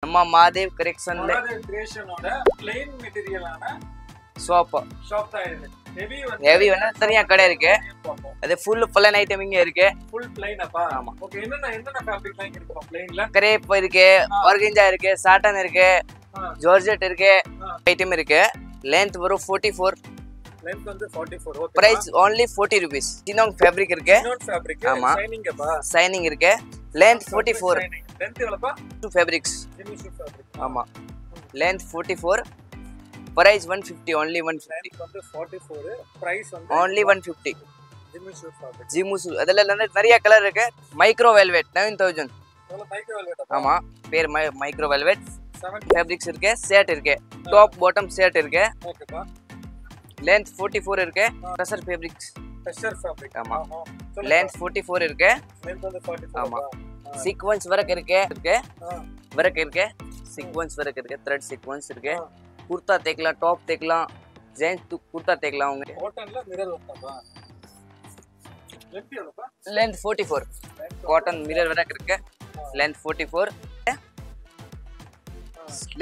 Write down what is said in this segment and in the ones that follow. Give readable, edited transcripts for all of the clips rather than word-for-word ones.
நம்ம Madev கரெக்ஷன்ல Madev கிரியேஷனோட plain மெட்டீரியலான shop தான் இது. ஹெவி வேணா தனியா கடை இருக்கு. அது ஃபுல் ப்ளைன் ஐட்டம் இங்க இருக்கு. ஃபுல் ப்ளைன் அப்பா. ஆமா. ஓகே, என்னென்ன ஃபேப்ரிக்லாம் இங்க இருக்கு ப்ளைன்ல? கிரேப் இருக்கு, ஆர்கன்ஜா இருக்கு, சாட்டன் இருக்கு, ஜார்ஜெட் இருக்கு, ஐட்டம் இருக்கு. லெந்த் வரும் 44. லெந்த் வந்து 44. Okay. Price only 40 rupees. Chinon fabric இருக்கு. Chinon fabric. ஆமா. ஷைனிங் அப்பா. ஷைனிங் இருக்கு. லெந்த் 44. லெந்த் எவ்வளவுப்பா? Two fabrics. Jimmy Choo fabric. ஆமா. லெந்த் 44. பிரைஸ் 150. only 150. லெந்த் வந்து 44. பிரைஸ் வந்து only 150. ஜிமிஷு ஃபேப்ரிக். ஜிமுசு அதெல்லாம் வந்து நிறைய கலர் இருக்கு. Micro velvet 9000. எவ்வளவு மைக்ரோ வெல்வெட்? ஆமா, பேர் மைக்ரோ வெல்வெட். 7 ஃபேப்ரிக்ஸ் இருக்கு, செட் இருக்கு, டாப் பாட்டம் செட் இருக்கு. ஓகேப்பா. லெந்த் 44 இருக்கு. பிரஷர் ஃபேப்ரிக்ஸ். பிரஷர் ஃபேப்ரிக். ஆமா. லெந்த் 44 இருக்கு. லெந்த் வந்து 44. ஆமா. சீக்வென்ஸ் வர்க் இருக்கு. வர்க் இருக்கு. சீக்வென்ஸ் வர்க் இருக்கு. த்ரெட் சீக்வென்ஸ் இருக்கு. குர்தா தேக்கலாம், டாப் தேக்கலாம், ஜென்ஸ் குர்தா தேக்கலாம். உங்க காட்டன்ல மிரர் வர்க்கா? லெந்த் எவ்வளவுப்பா? லெந்த் 44. காட்டன் மிரர் வர்க் இருக்கு. லெந்த் 44.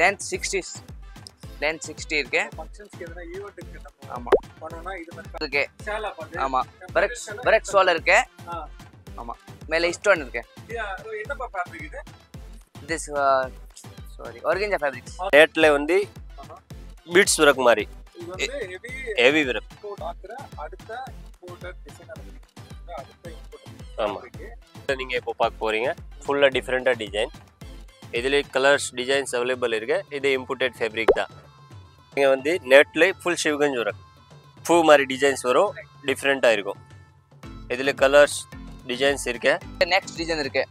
லெந்த் 60. லெந்த் 60 இருக்கு. ஃபங்க்ஷன்ஸ்க்கு எதனா ஈவென்ட்க்கு நம்ம ஆமா பண்ணனும்னா இது மாதிரி இருக்கு. ஷாலா பாத்து. ஆமா. வர்க் சோல் இருக்கு. ஆமா. மேல ஸ்டோன் இருக்கு. என்னப்பா ஃபேப்ரிக் இது? This sorry organza fabrics. ரேட்ல வந்து பீட்ஸ் வர்க் மாதிரி இது வந்து ஹெவி வர்க். இம்போர்ட் ஆக்குற அடுத்த இம்போர்ட்டட் டிசைனர் அடுத்த இம்போர்ட். ஆமா. நீங்க இப்போ பார்க்க போறீங்க ஃபுல்லா டிஃபரெண்டா டிசைன். இதுல கலர்ஸ் டிசைன்ஸ் அவைலபிள் இருக்கு. இது இம்போர்ட்டட் ஃபேப்ரிக் தான். இங்க வந்து நெட்ல ஃபுல் சிவகஞ்ச் வரும். பூ மாதிரி டிசைன்ஸ் வரும். டிஃபரெண்டா இருக்கும். இதுல கலர்ஸ் டிசைன்ஸ் இருக்கு. நெக்ஸ்ட் டிசைன் இருக்கு.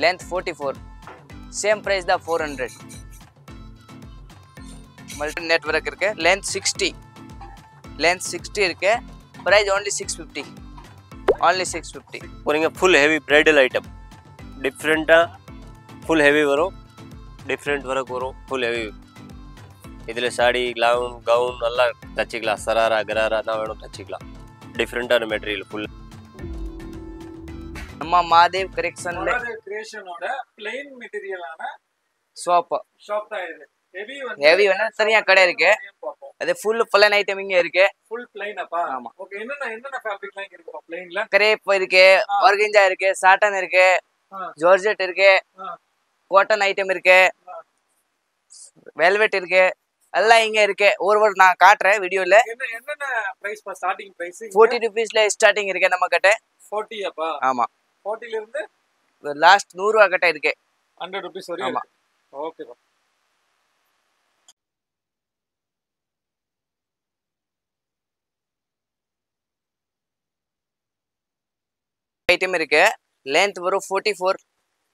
லெந்த் 44. சேம் பிரைஸ் தான் 400. மல்டி நெட் வர்க் இருக்கு. லெந்த் 60. லெந்த் 60 இருக்கு. Price only 650. only 650. போறீங்க ஃபுல் ஹெவி பிரைடல் ஐட்டம். டிஃப்ரெண்ட்டாக ஃபுல் ஹெவி வரும். டிஃப்ரெண்ட் ஒர்க் வரும். Full heavy. இதில் சாடி கவுன் எல்லாம் தச்சிக்கலாம். சராரா கராரா தான் வேணும் தச்சிக்கலாம். டிஃப்ரெண்ட்டான மெட்டீரியல் ஃபுல். நம்ம மாதேவ் கரெக்ஷன்ல மாதேவ் கிரியேஷனோட ப்ளைன் மெட்டீரியலான ஷாப் தான் இது. ஹெவி வேணா தனியா கடை இருக்கு. அது ஃபுல் ப்ளைன் ஐட்டம் இங்க இருக்கு. ஃபுல் ப்ளைன் அப்பா. ஆமா. ஓகே, என்னென்ன ஃபேப்ரிக்லாம் இங்க இருக்கு ப்ளைன்ல? கிரேப் இருக்கு, ஆர்கன்ஜா இருக்கு, சாட்டன் இருக்கு, ஜார்ஜெட் இருக்கு, காட்டன் ஐட்டம் இருக்கு, வெல்வெட் இருக்கு. எல்லாம் இங்க இருக்கு. ஒரு நான் காட்டுறேன் வீடியோல. என்னென்ன பிரைஸ் பா? ஸ்டார்டிங் பிரைஸ் 40 rupeesல ஸ்டார்டிங் இருக்கு நம்ம கிட்ட. 40 அப்பா. ஆமா. 40ல இருந்து லாஸ்ட் 100 ரூபாய் கிட்ட இருக்கு. 100 rupees வரையும். ஆமா. ஓகே பா. ஐட்டம் இருக்கு. லெந்த் வரும் 44.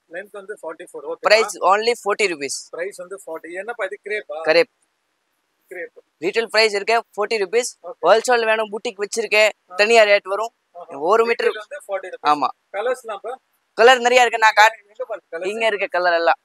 லெந்த் வந்து 44. Okay. Price only 40 rupees. Price வந்து 40. என்னப்பா இது? கிரேப்பா? கரெப். கிரேப். ரீட்டைல் பிரைஸ் இருக்கு 40 rupees. ஹோல்சேல் வேணும் பூட்டிக் வச்சிருக்கேன். தனியா ரேட் வரும். 1 மீட்டர் வந்து 40 rupees. ஆமா. கலர்ஸ்லாம் பா? கலர் நிறைய இருக்கு. நான் காட்டு. எங்க பாரு கலர்? இங்க இருக்கு கலர் எல்லாம்.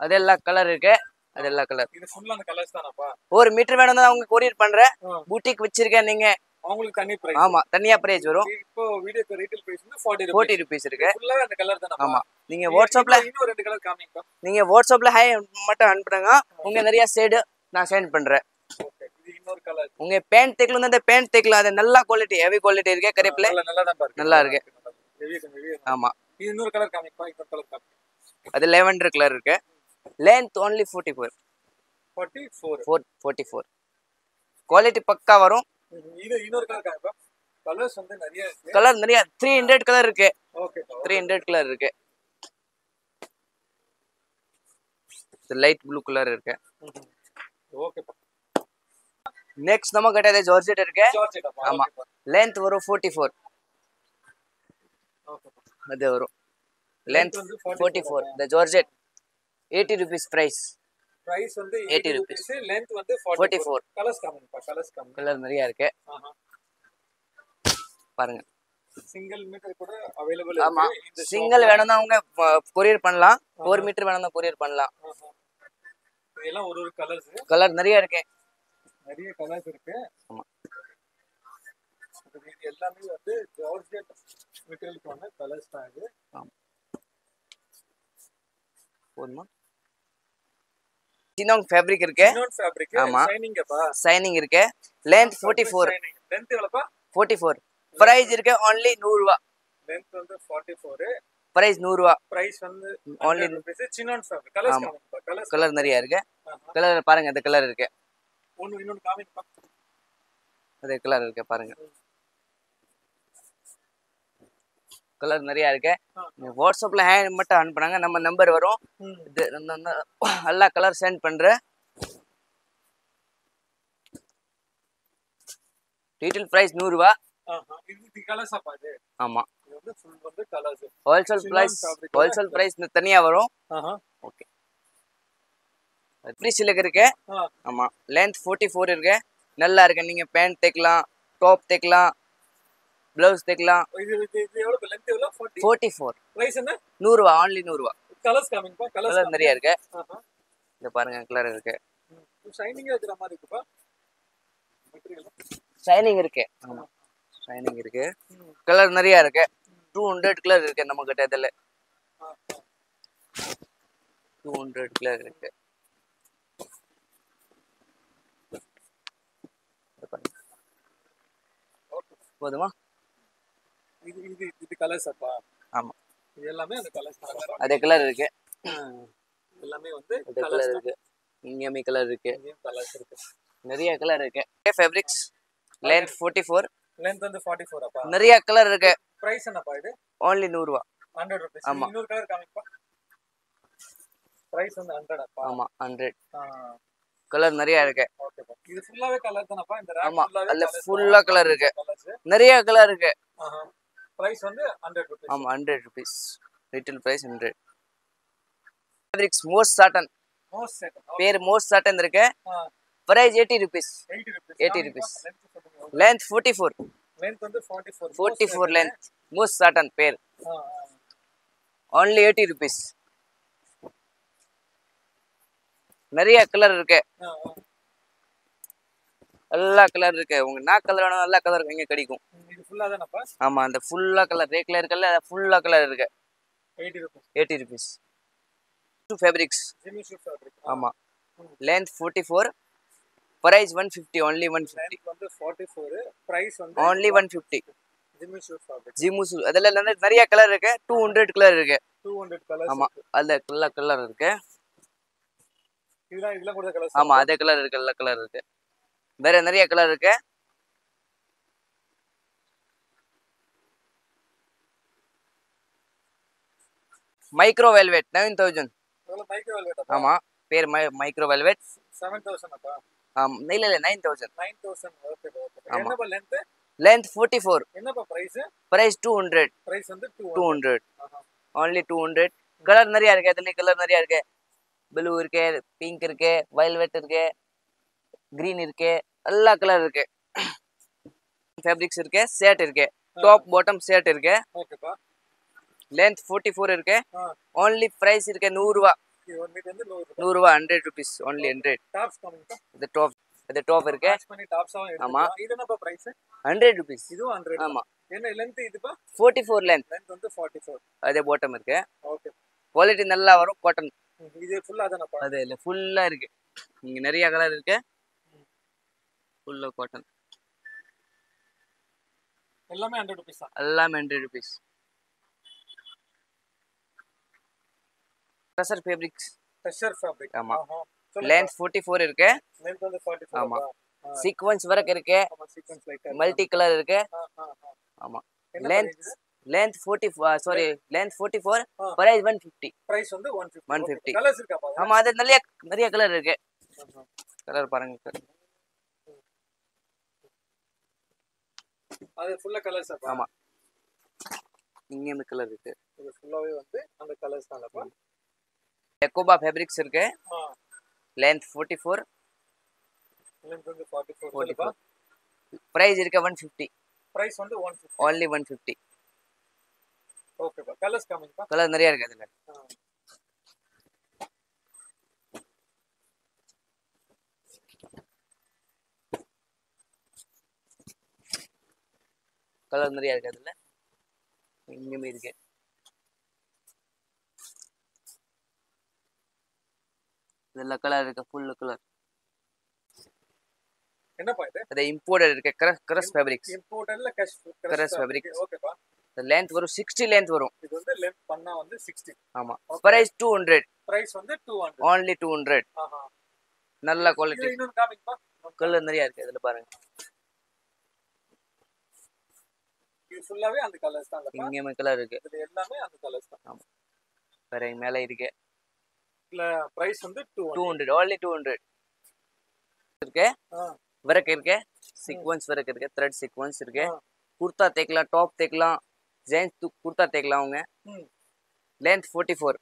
அதெல்லாம் கலர் இருக்கு. அதெல்லாம் கலர். இது ஃபுல்லா அந்த கலர்ஸ் தானப்பா? 1 மீட்டர் வேணும்னா அவங்க கொரியர் பண்றேன். பூட்டிக் வச்சிருக்கேன் நீங்க. அவங்களுக்கு தனி பிரைஸ். ஆமா, தனியா பிரைஸ் வரும். இப்போ வீடியோக்கு ரீட்டைல் பிரைஸ் வந்து 40 rupees. 40 rupees இருக்கு. ஃபுல்லா அந்த கலர் தானப்பா? ஆமா. நீங்க வாட்ஸ்அப்ல இன்னும் ரெண்டு கலர் காமிங்கப்பா. நீங்க வாட்ஸ்அப்ல ஹை மட்டும் அனுப்புங்க. உங்க நிறைய ஷேட் நான் சென்ட் பண்றேன். ஓகே, இது இன்னொரு கலர். உங்க பேண்ட் தேக்கலாம், அந்த பேண்ட் தேக்கலாம். அது நல்ல குவாலிட்டி, ஹெவி குவாலிட்டி இருக்கு. கரெப்ல நல்லா தான் பாருங்க. நல்லா இருக்கு. ஹெவி. ஆமா. இது இன்னொரு கலர் காமிங்கப்பா. இன்னொரு கலர் காமிங்க. அது lavender கலர் இருக்கு. Length only 44. 44. குவாலிட்டி பக்கா வரும். இது இன்னொரு கலர் காமிப்பா. கலர்ஸ் வந்து நிறைய இருக்கு. கலர் நிறைய 300 கலர் இருக்கு. ஓகே. 300 கலர் இருக்கு. லைட் ப்ளூ கலர் இருக்கு. ஓகேப்பா. நெக்ஸ்ட் நம்ம கிட்ட ஜார்ஜெட் இருக்கு. ஜார்ஜெட் அப்பா. ஆமா. லெந்த் வரும் 44. ஓகேப்பா. அது வரும். Length 44. the georgette 80 rupees price. Price வந்து 80 rupees. லெந்த் வந்து 44. கலர்ஸ் காமிங்கப்பா. கலர்ஸ் காமிங்க. கலர் நிறைய இருக்கு. பாருங்க. சிங்கிள் மீட்டர் கூட அவேலபிள் ஆமா. இருக்கு. இந்த சிங்கிள் வேணும்னா அவங்க கொரியர் பண்ணலாம். 4 மீட்டர் வேணும்னா கொரியர் பண்ணலாம். இதெல்லாம் ஒரு கலர்ஸ். கலர் நிறைய இருக்கு. நிறைய கலர்ஸ் இருக்கு. ஆமா. இது எல்லாமே வந்து ஜார்ஜெட் மெட்டீரியலுக்கான கலர்ஸ் தான் இது. ஆமா. போதுமா? சின்னோங் ஃபேப்ரிக் இருக்கு. Chinon fabric. ஆமா. ஷைனிங்கப்பா. சைனிங் இருக்கு. லென்த் 44. ஷைனிங். லெந்த் எவ்வளவுப்பா? 44. பிரைஸ் இருக்கு only 100 ரூபாய். லெந்த் வந்து 44. பிரைஸ் 100 ரூபாய். பிரைஸ் வந்து only rupees. சினோன் ஃபேப்ரிக். கலர்ஸ் ஆமா. காமிப்பா. கலர்ஸ் கலர் நிறைய இருக்கு. கலர் பாருங்க, இந்த கலர் இருக்கு. இன்னொன்னு காமிப்பா. அதே கலர் இருக்கு பாருங்க. கலர் நிறைய இருக்கு. வாட்ஸ்அப்ல ஹேண்ட் மட்டும் அனுப்புனாங்க, நம்ம நம்பர் வரும். இது எல்லா கலர் சென்ட் பண்றேன். ரீட்டைல் பிரைஸ் 100 ரூபாய். இது கலர்ஸ் அப்பா இது. ஆமா. இது வந்து ஃபுல் வந்து கலர்ஸ். ஹோல்சேல் பிரைஸ் தனியா வரும். ஓகே. ஃப்ரீ சில்க் இருக்கு. ஆமா. லென்த் 44 இருக்கு. நல்லா இருக்கு. நீங்க பேண்ட் தைக்கலாம், டாப் தைக்கலாம், ப்ளவுஸ் தைக்கலாம். இது எவ்வளவு லெந்த் எவ்வளவு? 44. பிரைஸ் என்ன? 100 ரூபாய். only 100 ரூபாய். கலர்ஸ் காமிப்பா. கலர் நிறைய இருக்கு. இங்க பாருங்க, கலர் இருக்கு. ஷைனிங்கா இருக்கிற மாதிரி இருக்குப்பா. மெட்டீரியல் ஷைனிங் இருக்கு. ஆமா, ஷைனிங் இருக்கு. கலர் நிறைய இருக்கு. 200 கலர் இருக்கு நம்ம கிட்ட. இதுல 200 கலர் இருக்கு. போதுமா? இது கலர்ஸ் அப்பா. ஆமா, இது எல்லாமே அந்த கலர்ஸ். அதே கலர் இருக்கு. எல்லாமே வந்து கலர் இருக்கு. இங்கேயுமே கலர் இருக்கு. கலர்ஸ் இருக்கு. நிறைய கலர் இருக்கு. Fabrics length 44. லெந்த் வந்து 44 அப்பா. நிறைய கலர் இருக்கு. பிரைஸ் என்னப்பா இது? only 100 ரூபாய். 100 rupees. ஆமா. இன்னொரு கலர் காமிப்பா. பிரைஸ் வந்து 100 அப்பா. ஆமா, 100. கலர் நிறைய இருக்கு. ஓகேப்பா. இது ஃபுல்லாவே கலர் தானப்பா? இந்த ரேக் ஆமா, ஃபுல்லாவே அதுல கலர்ஸ். ஃபுல்லா கலர் இருக்கு. நிறைய கலர் இருக்கு. பிரைஸ் வந்து 100 rupees. ஆமா, 100 rupees. Retail price 100. Fabrics most satin. Most set. பேர் மோஸ்ட் சாட்டன் இருக்கு. Price 80 rupees. 80 rupees. 80 rupees. Length 44. Length வந்து 44. 44 லென்த். மோஸ்ட் சாட்டன் பேர். only 80 rupees. நிறைய கலர் இருக்கு. எல்லா கலர் இருக்கு. உங்க என்ன கலர் வேணும் எல்லா கலர் இங்க கிடைக்கும். இது ஃபுல்லா தானப்பா? ஆமா, அந்த ஃபுல்லா கலர் ரேக்ல இருக்கல, ஃபுல்லா கலர் இருக்கு. 80 rupees. 80 rupees. Two fabrics. Jimmy Choo fabric. ஆமா. லென்த் 44. பிரைஸ் 150. only 150. லெந்த் வந்து 44. பிரைஸ் வந்து only 150. Jimmy Choo fabric. Jimmy Choo அதுல நிறைய கலர் இருக்கு. 200 கலர் இருக்கு. 200 கலர்ஸ். ஆமா, அதுல கலர் இருக்கு. இதெல்லாம் கூட கலர்ஸ். ஆமா, அதே கலர் இருக்கு. எல்லா கலர் இருக்கு. வேற நிறைய கலர் இருக்கு. Micro velvet 9000. Micro velvet. ஆமா, பேர் மைக்ரோ வெல்வெட். 7000 அப்பா. இல்ல 9000. 9000. Okay okay. என்னப்பா லெந்த்? லென்த் 44. என்னப்பா பிரைஸ்? பிரைஸ் 200. பிரைஸ் வந்து 200. only 200. கலர் நிறைய இருக்கு. அதுல கலர் நிறைய இருக்கு. ப்ளூ இருக்கு, பிங்க் இருக்கு, வயலட் இருக்கு, கிரீன் இருக்கு, எல்லா கலர் இருக்கு. ஃபேப்ரிக்ஸ் இருக்கு. ஷர்ட் இருக்கு. டாப் பாட்டம் ஷர்ட் இருக்கு. ஓகேப்பா. லென்த் 44 இருக்கு. only பிரைஸ் இருக்கு 100 ரூபாய். இது ஒன் மீட்டர் வந்து 100 100 ரூபாய். 100 rupees. only 100. டாப்ஸ் காமிங்க. இது டாப் இருக்கு. மேட்ச் பண்ணி டாப்ஸா எடுத்து. ஆமா. இது என்னப்பா பிரைஸ்? 100 rupees. இதுவும் 100. ஆமா. என்ன லெந்த் இதுப்பா? 44 லென்த். லெந்த் வந்து 44. அதே பாட்டம் இருக்கு. ஓகே. குவாலிட்டி நல்லா வரும். காட்டன். இது ஃபுல்லா தானப்பா? அது இல்ல ஃபுல்லா இருக்கு. இங்க நிறைய கலர் இருக்கு. ஃபுல்லா காட்டன். எல்லாமே 100 rupees தான். எல்லாமே 100 rupees. Tussar fabrics. Tussar fabric. ஆமா. லென்த் 44 இருக்கு. லெந்த் வந்து 44. ஆமா. சீக்வென்ஸ் வர்க் இருக்கு. ஆமா, சீக்வென்ஸ் லைட்டா. மல்டி கலர் இருக்கு. ஆமா. Length length 44. Sorry, length 44. Price 150. Price வந்து 150. 150. கலர்ஸ் இருக்காப்பா? ஆமா, அது நிறைய கலர் இருக்கு. கலர் பாருங்க. அது ஃபுல்லா கலர்ஸ் அப்பா. ஆமா, இங்க கலர் இருக்கு. இது ஃபுல்லாவே வந்து அந்த கலர்ஸ் தானப்பா. எக்கோபா ஃபேப்ரிக்ஸ் இருக்கு. லென்த் 44. லெந்த் வந்து 44. பிரைஸ் இருக்கு 150. பிரைஸ் வந்து 150. only 150. ஓகேப்பா. கலர்ஸ் காமிங்கப்பா. கலர் நிறைய இருக்கு அதுல. கலர் நிறைய இருக்கு அதுல. இங்கேயுமே இருக்கு. இதெல்லாம் கலர் இருக்கு, ஃபுல் கலர். என்னப்பா இது? அது இம்போர்ட்டட் இருக்கு, கிரஸ் ஃபேப்ரிக்ஸ். இம்போர்ட்டட்ல கஷ் கிரஸ் ஃபேப்ரிக்ஸ். ஓகேப்பா. லென்த் வரும் 60 லென்த் வரும். இது வந்து லென்த் பண்ணா வந்து 60. ஆமா. Okay. பிரைஸ் 200. பிரைஸ் வந்து 200. only 200. ஆஹா. நல்ல இது குவாலிட்டி. இன்னொரு காமிங்கப்பா. கலர் நிறைய இருக்கு இதுல பாருங்க. இது ஃபுல்லாவே அந்த கலர்ஸ் தான். இங்கேயுமே கலர் இருக்கு. இது எல்லாமே அந்த கலர்ஸ் தான். ஆமா. வேற மேல இருக்கு. இல்ல பிரைஸ் வந்து 200. 200, only 200 இருக்கு. वर्क இருக்கு, சீக்வென்ஸ் वर्क இருக்கு, த்ரெட் சீக்வென்ஸ் இருக்கு. குர்தா தேக்கலாம், டாப் தேக்கலாம், ஜென்ஸ் குர்தா தேக்கலாம். அவங்க லென்த் 44.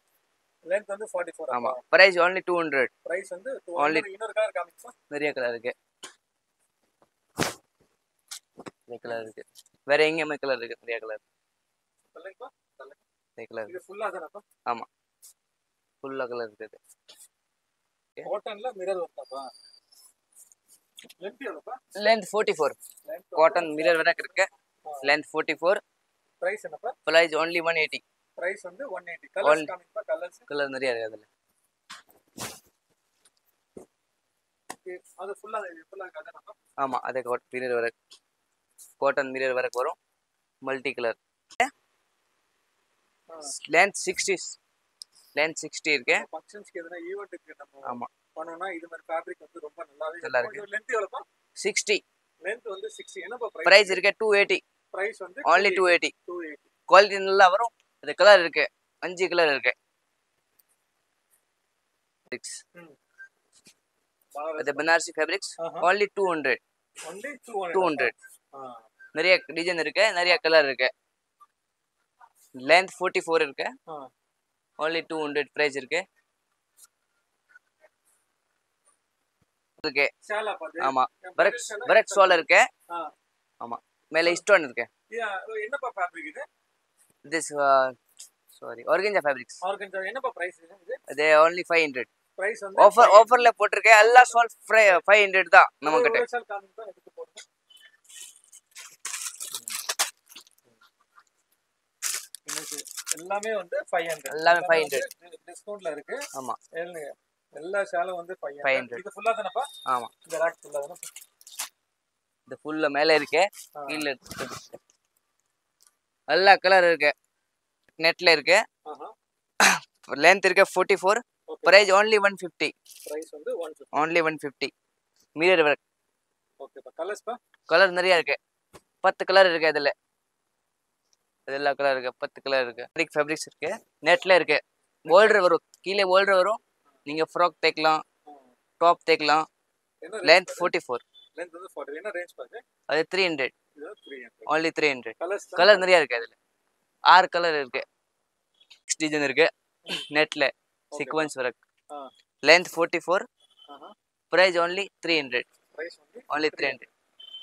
லென்த் வந்து 44. ஆமா. Price only 200. பிரைஸ் வந்து Only. இன்னொரு கலர் காமிங்கப்பா. நிறைய கலர் இருக்கு. நிறைய கலர் இருக்கு. வேற எங்கேயுமே கலர் இருக்கு, நிறைய கலர். சொல்லுங்கப்பா. சொல்லுங்க. நிறைய கலர். இது ஃபுல்லா தானப்பா? ஆமா. ஃபுல்லா கலர் இருக்கு. காட்டன்ல மிரர் ஒர்க்ப்பா. லென்த் எவ்வளவுப்பா? லென்த் 44. காட்டன் மிரர் वर्क இருக்கு. லென்த் 44. பிரைஸ் என்னப்பா? Price only 180. பிரைஸ் வந்து 180. கலர்ஸ் காமிங்கப்பா. கலர்ஸ் கலர் நிறைய இருக்கு அதுல. அது ஃபுல்லா காட்டன்ப்பா. ஆமா. அதே mirror work, cotton mirror work வரும், மல்டி கலர். லென்த் 60. லென்த் 60 இருக்கு. ஃபங்க்ஷன்ஸ்க்கு எதனா ஈவென்ட்க்கு நம்ம ஆமா பண்ணோம்னா இது மாதிரி ஃபேப்ரிக் வந்து ரொம்ப நல்லா இருக்கும். இருக்கு. லென்த் எவ்வளவுப்பா? 60. லென்த் வந்து 60. என்னப்பா பிரைஸ் இருக்கு 280. பிரைஸ் வந்து only 280. 280. குவாலிட்டி நல்லா வரும். அது கலர் இருக்கு, 5 கலர் இருக்கு. அது பனாரசி ஃபேப்ரிக்ஸ் only 200. only 200. 200. நிறைய டிசைன் இருக்கு, நிறைய கலர் இருக்கு. லென்த் 44 இருக்கு. only 200 பிரைஸ் இருக்கு. இருக்கு. ஷாலா பாது. ஆமா. வரக் சோல் இருக்கு. ஆமா. மேல ஸ்டோன் இருக்கு. என்னப்பா ஃபேப்ரிக் இது? this sorry organza fabrics. Organza என்னப்பா பிரைஸ் இது? அது only 500. பிரைஸ் வந்து ஆஃபர்ல போட்டுருக்கேன். எல்லா சோல் 500 தான் நம்ம கிட்ட. சால் காமிப்பா எடுத்து போடுங்க. எல்லாமே வந்து 500. எல்லாமே 500. டிஸ்கவுண்ட்ல இருக்கு. ஆமா. எல்லா ஷாலும் வந்து 500. 500. இது ஃபுல்லா தானப்பா? ஆமா. இந்த ராக் ஃபுல்லா தான? இது ஃபுல்லா மேல இருக்கு, கீழ இருக்கு. எல்லா கலர் இருக்கு. நெட்ல இருக்கு. லென்த் இருக்கு 44. Price only 150. பிரைஸ் வந்து 150. only 150. Mirror work. ஓகேப்பா. கலர்ஸ்ப்பா? கலர் நிறைய இருக்கு. 10 கலர் இருக்கு இதுல. இதெல்லாம் கலர் இருக்கு, 10 கலர் இருக்கு. ஃபேப்ரிக்ஸ் இருக்கு. நெட்ல இருக்கு. போல்டர் வரும், கீழே போல்டர் வரும். நீங்க ஃப்ராக் தேக்கலாம், டாப் தேக்கலாம். லென்த் 44. லென்த் வந்து 40. என்ன ரேஞ்ச் பாருங்க? அது 300. இது 300. only 300. கலர்ஸ் கலர் நிறைய இருக்கு அதுல. 6 கலர் இருக்கு. டிசைன் இருக்கு. நெட்ல sequence work. Length 44. Price only 300. Price வந்து only 300.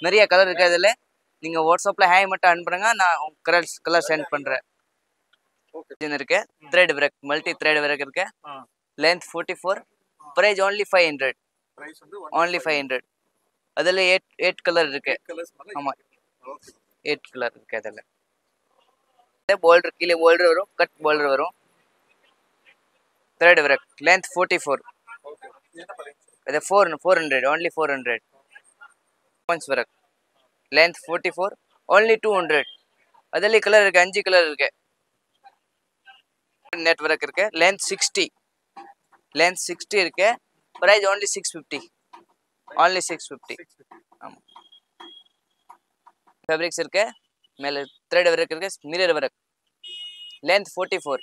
நிறைய கலர் இருக்கு அதுல. நீங்க வாட்ஸ்அப்ல ஹாய் மட்டும் அனுப்புங்க, நான் கலர் சென்ட் பண்றேன். ஓகே. டிசைன் இருக்கு. Thread work, multi thread work இருக்கு. லென்த் 44. Price only 500. பிரைஸ் வந்து only 500. அதுல 8 கலர் இருக்கு. கலர்ஸ் மேல. ஆமா. ஓகே. 8 கலர் இருக்கு அதுல. போல்டர் கீழே போல்டர் வரும், கட் போல்டர் வரும். Thread work. லென்த் 44. ஓகே. என்ன பிரைஸ்? அது 400. only 400. Sequence work. Length 44. only 200. அதுல கலர் இருக்கு, 5 கலர் இருக்கு. நெட் वर्क இருக்கு. லென்த் 60. லென்த் 60 இருக்கு. Price only 650. only 650. ஆமா. ஃபேப்ரிக்ஸ் இருக்கு. மேல த்ரெட் वर्क இருக்கு, mirror work. Length 44.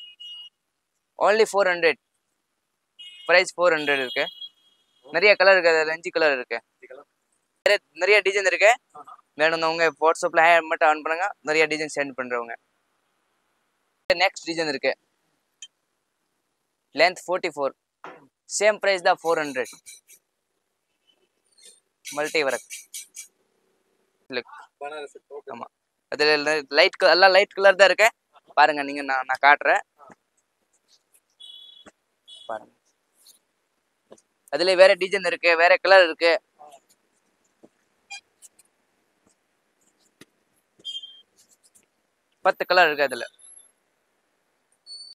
only 400. Price 400 இருக்கு. நிறைய கலர் இருக்கு அதுல, 5 கலர் இருக்கு. நிறைய டிசைன் இருக்கு. வேணும்னவங்க வாட்ஸ்அப்ல ஹேய் மட்டும் அனுப்புங்க, நிறைய டிசைன் சென்ட் பண்றவங்க. நெக்ஸ்ட் டிசைன் இருக்கு. லென்த் 44. சேம் பிரைஸ் தான் 400. Multi work. பனாரஸ். ஓகே. ஆமா. அதுல லைட் எல்லாம் லைட் கலர் தான் இருக்கு. பாருங்க, நீங்க நான் காட்டுறேன் பாருங்க. அதுல வேற டிசைன் இருக்கு, வேற கலர் இருக்கு. பத்து கலர் இருக்கு அதுல.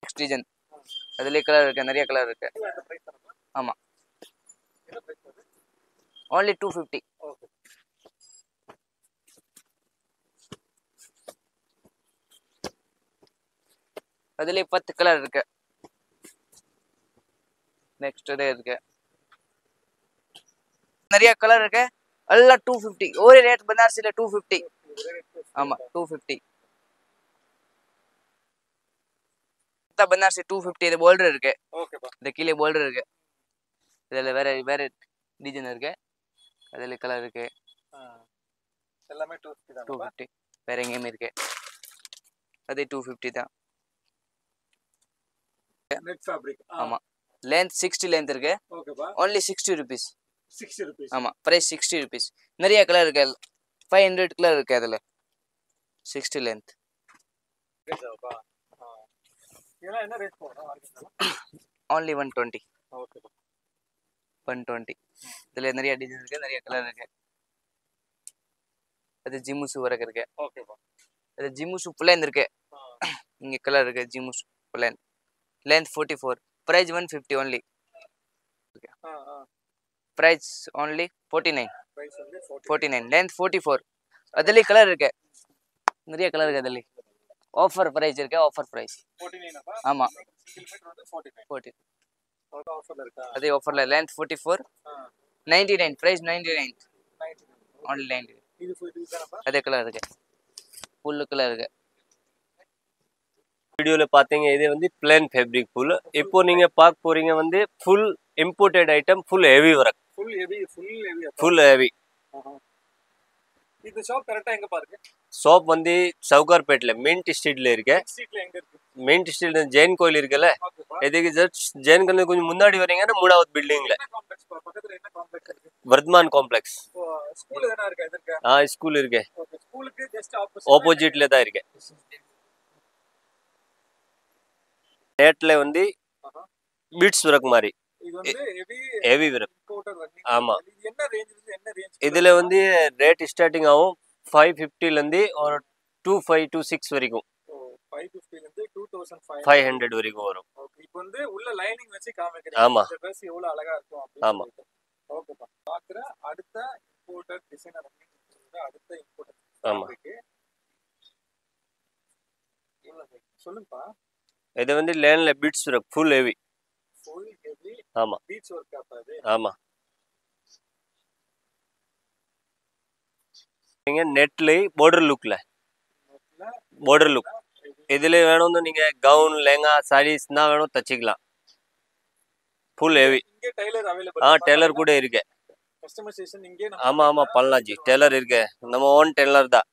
Next design. அதுல கலர் இருக்கு, நிறைய கலர் இருக்கு. ஆமா. என்ன பிரைஸ் வருது? only 250. ஓகே. அதுலயே 10 கலர் இருக்கு. நெக்ஸ்ட் டே இருக்கு, நிறைய கலர் இருக்கு, எல்லாம் 250. ஒரே ரேட் பனாரசில 250. ஆமா 250. பனாரசி 250. இது போல்டர் இருக்கு. ஓகேப்பா. இந்த கீழே போல்டர் இருக்கு. இதுல வேற வேற டிசைன் இருக்கு. அதுல கலர் இருக்கு. எல்லாமே 250 தான். 250. வேற எங்கேயுமே இருக்கு. அது 250 தான். Net fabric. ஆமா லென்த் 60 லென்த் இருக்கு. ஓகேப்பா. only 60 rupees. 60 rupees. ஆமா பிரைஸ் 60 rupees. நிறைய கலர் இருக்கு. 500 கலர் இருக்கு அதுல. 60 லென்த். ரேஞ்சாப்பா. இதெல்லாம் என்ன ரேட் போகுது ஆர்கன்ஸா? only 120. ஓகேப்பா. 120. இதுல நிறைய டிசைன் இருக்கு, நிறைய கலர் இருக்கு. அது ஜிமுசு வரைக்கும் இருக்கு. ஓகேப்பா. அது ஜிமுசு பிளான் இருக்கு. இங்க கலர் இருக்கு Jimmy Choo plain. Length 44. Price 150 only. Price only 49. Price வந்து 49. லென்த் 44. அதுல கலர் இருக்கு, நிறைய கலர் இருக்கு. அதுல ஆஃபர் பிரைஸ் இருக்கு. ஆஃபர் பிரைஸ் 49 அப்பா. ஆமா சிங்கிள் மீட்டர் வந்து 49. 40. அவ்வளோ ஆஃபர்ல இருக்கா? அதே ஆஃபர்ல லென்த் 44. 99. பிரைஸ் 99. 99. only 99. இது இதுதானப்பா? அதே கலர் இருக்கு, ஃபுல் கலர் இருக்கு. வீடியோல பாத்தீங்க இது வந்து பிளேன் ஃபேப்ரிக் ஃபுல். இப்போ நீங்க பார்க்க போறீங்க வந்து full imported item, full heavy work, full heavy full heavy. இந்த ஷாப் கரெக்டா எங்க பாருங்க? ஷாப் வந்து சவுகார்பேட்ல மின்ட் ஸ்ட்ரீட்ல இருக்கு. ஸ்ட்ரீட்ல எங்க இருக்கு? மின்ட் ஸ்ட்ரீட் ஜெயின் கோயில் இருக்குல்ல, ஓகேப்பா. இதுக்கு ஜஸ்ட் ஜெயின் கோயில் கொஞ்சம் முன்னாடி வரீங்கன்னா 3வது பில்டிங்ல என்ன காம்ப்ளெக்ஸ் பக்கத்துல என்ன காம்ப்ளெக்ஸ் இருக்கு? வர்தமான் காம்ப்ளெக்ஸ். ஸ்கூல் எதனா இருக்கா எதற்கா? ஸ்கூல் இருக்கு, ஓகே. ஸ்கூலுக்கு ஜஸ்ட் ஆப்போசிட்ல தான் இருக்கு. நேட்ல வந்து பீட்ஸ் ஒர்க் மாதிரி இது வந்து ஹெவி ஒர்க். Imported running. ஆமா. இது என்ன ரேஞ்சில இருந்து என்ன ரேஞ்ச்? இதுல வந்து ரேட் ஸ்டார்டிங் ஆகும் 550 ல இருந்து ஒரு 2526 வரைக்கும், 550 ல இருந்து 500 வரைக்கும் வரும். ஓகே. இப்போ வந்து உள்ள லைனிங் வச்சு காமிக்கிறீங்க. ஆமா. இந்த Dress எவ்வளவு அழகா இருக்கும் அப்படி. ஆமா. ஓகேப்பா. பாக்குற அடுத்த இம்போர்ட்டட் டிசைனர் அடுத்த இம்போர்ட்டட் ஆமா. சொல்லுங்கப்பா. இது வந்து லேன்ல beads work full heavy. Full heavy. ஆமா. பீட்ஸ் ஒர்க் ஆபாது. ஆமா. நீங்க நெட்ல border லுக்ல border லுக் இதுல வேணும்னு நீங்க கவுன் லெஹங்கா சாரீஸ் தான் வேணும் தச்சிக்கலாம். Full heavy. இங்க டெய்லர் அவேலபிள். டெய்லர் கூட இருக்கு. கஸ்டமைசேஷன் இங்கே ஆமா ஆமா பண்ணலாம் ஜி. டெய்லர் இருக்கு, நம்ம ஓன் டெய்லர் தான்.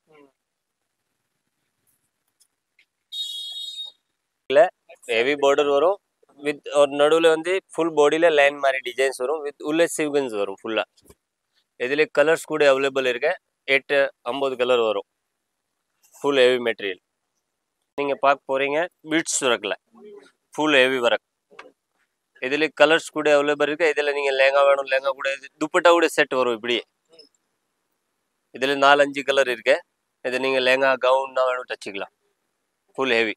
ஹெவி border வரும் வித் ஒரு நடுவுல வந்து ஃபுல் பாடியில லைன் மாதிரி டிசைன்ஸ் வரும், வித் உள்ள சீக்வென்ஸ் வரும் ஃபுல்லா. இதுல கலர்ஸ் கூட அவைலபிள் இருக்கு. 8-50 கலர் வரும். ஃபுல் ஹெவி மெட்டீரியல் நீங்க பார்க்க போறீங்க. பீட்ஸ் ஒர்க்ல ஃபுல் ஹெவி ஒர்க். இதுல கலர்ஸ் கூட அவைலபிள் இருக்கு. இதுல நீங்க லெஹங்கா வேணும் லெஹங்கா கூட, துப்பட்டா கூட செட் வரும் இப்படி. இதுல 4-5 கலர் இருக்கு. இது நீங்க லெஹங்கா கவுன் தான் வேணும் தச்சிக்கலாம். ஃபுல் ஹெவி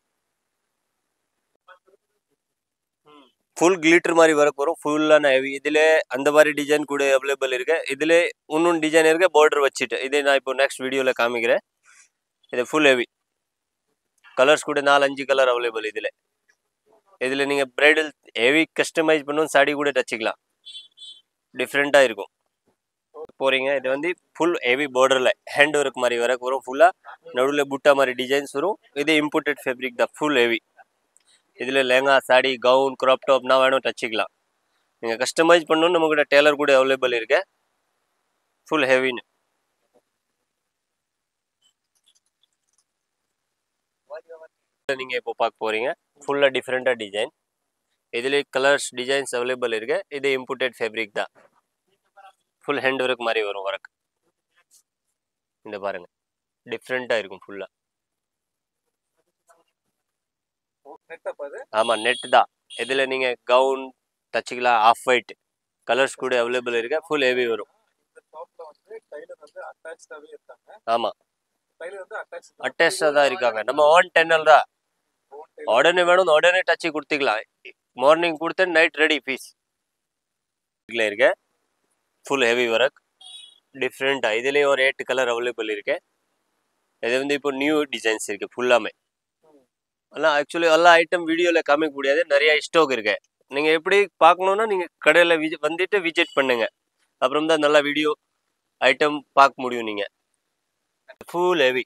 ஃபுல் கிளிட்டர் மாதிரி ஒர்க் வரும், ஃபுல்லான ஹெவி. இதுல அந்த மாதிரி டிசைன் கூட அவைலபிள் இருக்கு. இதுல இன்னொன்று டிசைன் இருக்கு பார்டர் வச்சுட்டு, இது நான் இப்போ நெக்ஸ்ட் வீடியோல காமிக்கிறேன். இது ஃபுல் ஹெவி கலர்ஸ் கூட 4-5 கலர் அவைலபிள் இதுல. இதுல நீங்க பிரைடல் ஹெவி கஸ்டமைஸ் பண்ணணும் சாடி கூட தச்சிக்கலாம். டிஃப்ரெண்டா இருக்கும் போறீங்க. இது வந்து ஃபுல் ஹெவி பார்டர்ல ஹேண்ட் ஒர்க் மாதிரி ஒர்க் வரும் ஃபுல்லா. நடுவுல புட்டா மாதிரி டிசைன்ஸ் வரும். இது இம்போர்ட்டட் ஃபேப்ரிக் தான், ஃபுல் ஹெவி. இதுல லெஹங்கா சாடி கவுன் கிராப் டாப்னா வேணும் தச்சிக்கலாம். நீங்க கஸ்டமைஸ் பண்ணணும் நம்மகிட்ட டெய்லர் கூட அவைலபிள் இருக்கு. ஃபுல் ஹெவின்னு நீங்க இப்போ பார்க்க போறீங்க. ஃபுல்லா டிஃப்ரெண்டா டிசைன். இதுல கலர்ஸ் டிசைன்ஸ் அவைலபிள் இருக்கு. இது இம்போர்ட்டட் ஃபேப்ரிக் தான். ஃபுல் ஹேண்ட் ஒர்க் மாதிரி வரும் ஒர்க். இந்த பாருங்க டிஃப்ரெண்டா இருக்கும் ஃபுல்லா. ஆமா நெட் தான். இதுல நீங்க கவுன் தச்சிக்கலாம். ஆஃப் ஒயிட் கலர்ஸ் கூட அவைலபிள் இருக்கு. ஃபுல் ஹெவி வரும். ஆமா அட்டாச்சா தான் இருக்காங்க. நம்ம ஓன் டென்னல் தான். உடனே வேணும் உடனே தச்சு கொடுத்துக்கலாம். மார்னிங் கொடுத்து நைட் ரெடி பீஸ் இருக்கு. ஃபுல் ஹெவி ஒர்க் டிஃப்ரெண்ட்டாக இதுலேயே ஒரு 8 கலர் அவைலபிள் இருக்கு. இது வந்து இப்போ நியூ டிசைன்ஸ் இருக்கு ஃபுல்லாமே. எல்லாம் ஆக்சுவலி எல்லா ஐட்டம் வீடியோவில் காமிக்க முடியாது, நிறைய ஸ்டாக் இருக்கு. நீங்கள் எப்படி பார்க்கணுன்னா நீங்கள் கடையில் வந்துட்டு விசிட் பண்ணுங்க, அப்புறம் தான் நல்லா வீடியோ ஐட்டம் பார்க்க முடியும். நீங்கள் ஃபுல் ஹெவி.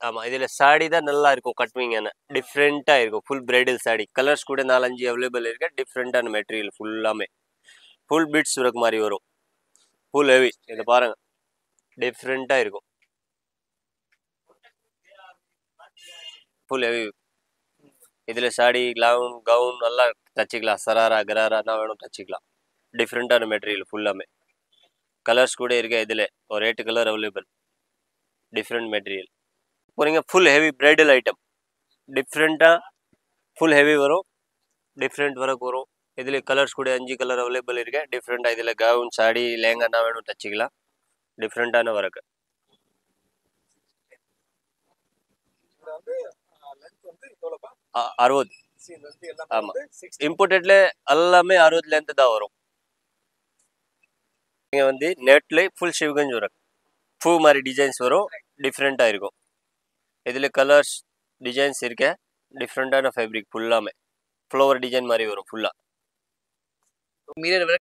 ஆமாம், இதில் சாடி தான் நல்லா இருக்கும். கட்டுவீங்கன்னா டிஃப்ரெண்ட்டாக இருக்கும். ஃபுல் பிரைடல் சாடி கலர்ஸ் கூட 4-5 அவைலபிள் இருக்கு. டிஃப்ரெண்ட்டான மெட்டீரியல் ஃபுல்லாமே ஃபுல் பீட்ஸ் ஒர்க் மாதிரி வரும். Full heavy. இதை பாருங்கள், டிஃப்ரெண்ட்டாக இருக்கும். Full heavy. இதில் சாடி கவுன் எல்லாம் தச்சுக்கலாம். சராரா கராரா என்ன வேணும் தச்சுக்கலாம். டிஃப்ரெண்ட்டான மெட்டீரியல் ஃபுல்லாமே. கலர்ஸ் கூட இருக்கு. இதில் ஒரு 8 கலர் அவைலபிள். டிஃப்ரெண்ட் மெட்டீரியல் போகிறீங்க. ஃபுல் ஹெவி பிரைடல் ஐட்டம் டிஃப்ரெண்ட்டாக ஃபுல் ஹெவி வரும். டிஃப்ரெண்ட் ஒர்க் வரும். இதில் கலர்ஸ் கூட 5 கலர் அவைலபிள் இருக்கு. டிஃப்ரெண்ட்டாக இதில் கவுன் சாடி லேங்கா என்ன வேணும் தச்சுக்கலாம். டிஃப்ரெண்ட்டான ஒர்க்கு. இதுல வந்து லென்த் வந்து எவ்வளோப்பா? 60. லென்த் எல்லாமே ஆமாம், வந்து 60. இம்போர்ட்டட்ல எல்லாமே 60 லென்த்து தான் வரும். நீங்கள் வந்து நெட்ல ஃபுல் சிவகஞ்ச் ஒர்க் பூ மாதிரி டிசைன்ஸ் வரும். டிஃப்ரெண்ட்டாக இருக்கும். இதில் கலர்ஸ் டிசைன்ஸ் இருக்கு. டிஃப்ரெண்ட்டான ஃபேப்ரிக் ஃபுல்லாமே ஃப்ளவர் டிசைன் மாதிரி வரும் ஃபுல்லாக. Mirror work